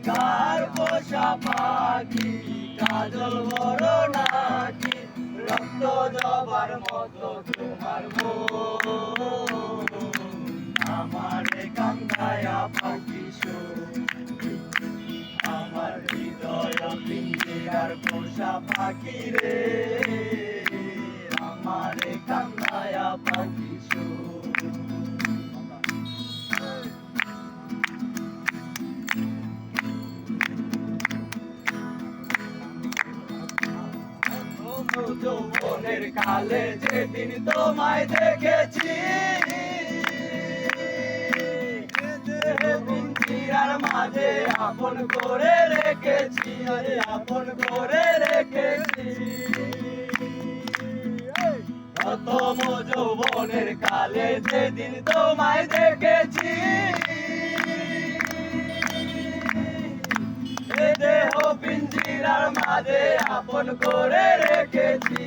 কার পোষা পাখি কাজল বড় নাকি রক্ত জবার মতো তোমার মন আমারে কান্দায়া পাখি আমার হৃদয় পিঞ্জিরার পোষা পাখি রে আমারে কান্দায়া পাখি যৌবনের কালে যেদিন তোমায় দেখেছি পিঞ্জিরার মাঝে আপন করে রেখেছি আপন করে রেখেছি প্রথম যৌবনের কালে যেদিন তোমায় দেখেছি দেহ পিঞ্জিরার মাঝে আপন করে রেখেছি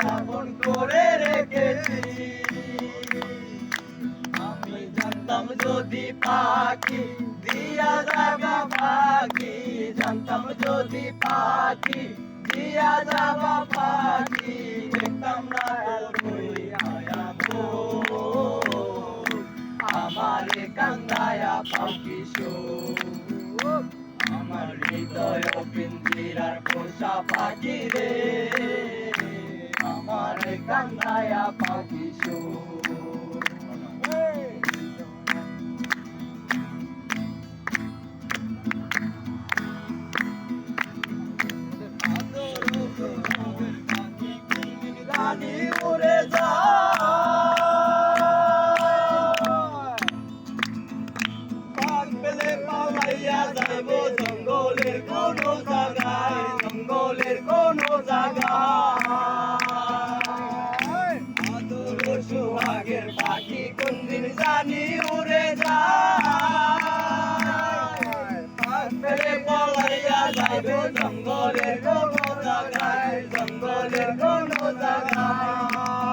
আপন করে রেখেছি আমি জানতাম যদি পাখি দিয়া যাবা পাখি জানতাম যদি পাখি দিয়া যাবা পাখি দেখতাম না আমারে কান্দায়া পাখি আমার হৃদয় পিঞ্জিরার পোষা পাখি রে আমার কান্দায়া পাখি রানী উড়ে যা যাইব জঙ্গলের কোনো জায়গায় জঙ্গলের কোনো জায়গায় আদর সোহাগের পাখি কোনদিন জানি উড়ে যায় ফেলে পলাইয়া যাইব জঙ্গলের কোনো জায়গায় জঙ্গলের কোনো জায়গায়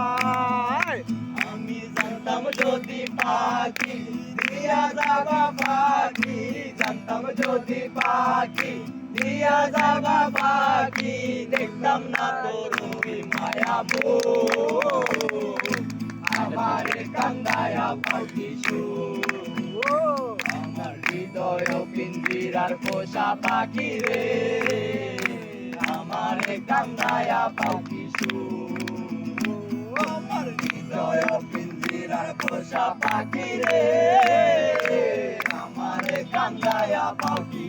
আমি জানতাম যদি পাখি দিয়া যাবা পাখি জানতাম যদি পাখি দিয়া যাবা পাখি দেখতাম না তোর মায়া আমার কান্দায়া পাখি আমার হৃদয় পিঞ্জিরার পোষা পাখি রে আমার কান্দায়া পাখি আমার হৃদয় পিঞ্জিরার পোষা পাখি রে আমারে কান্দায়া পাখি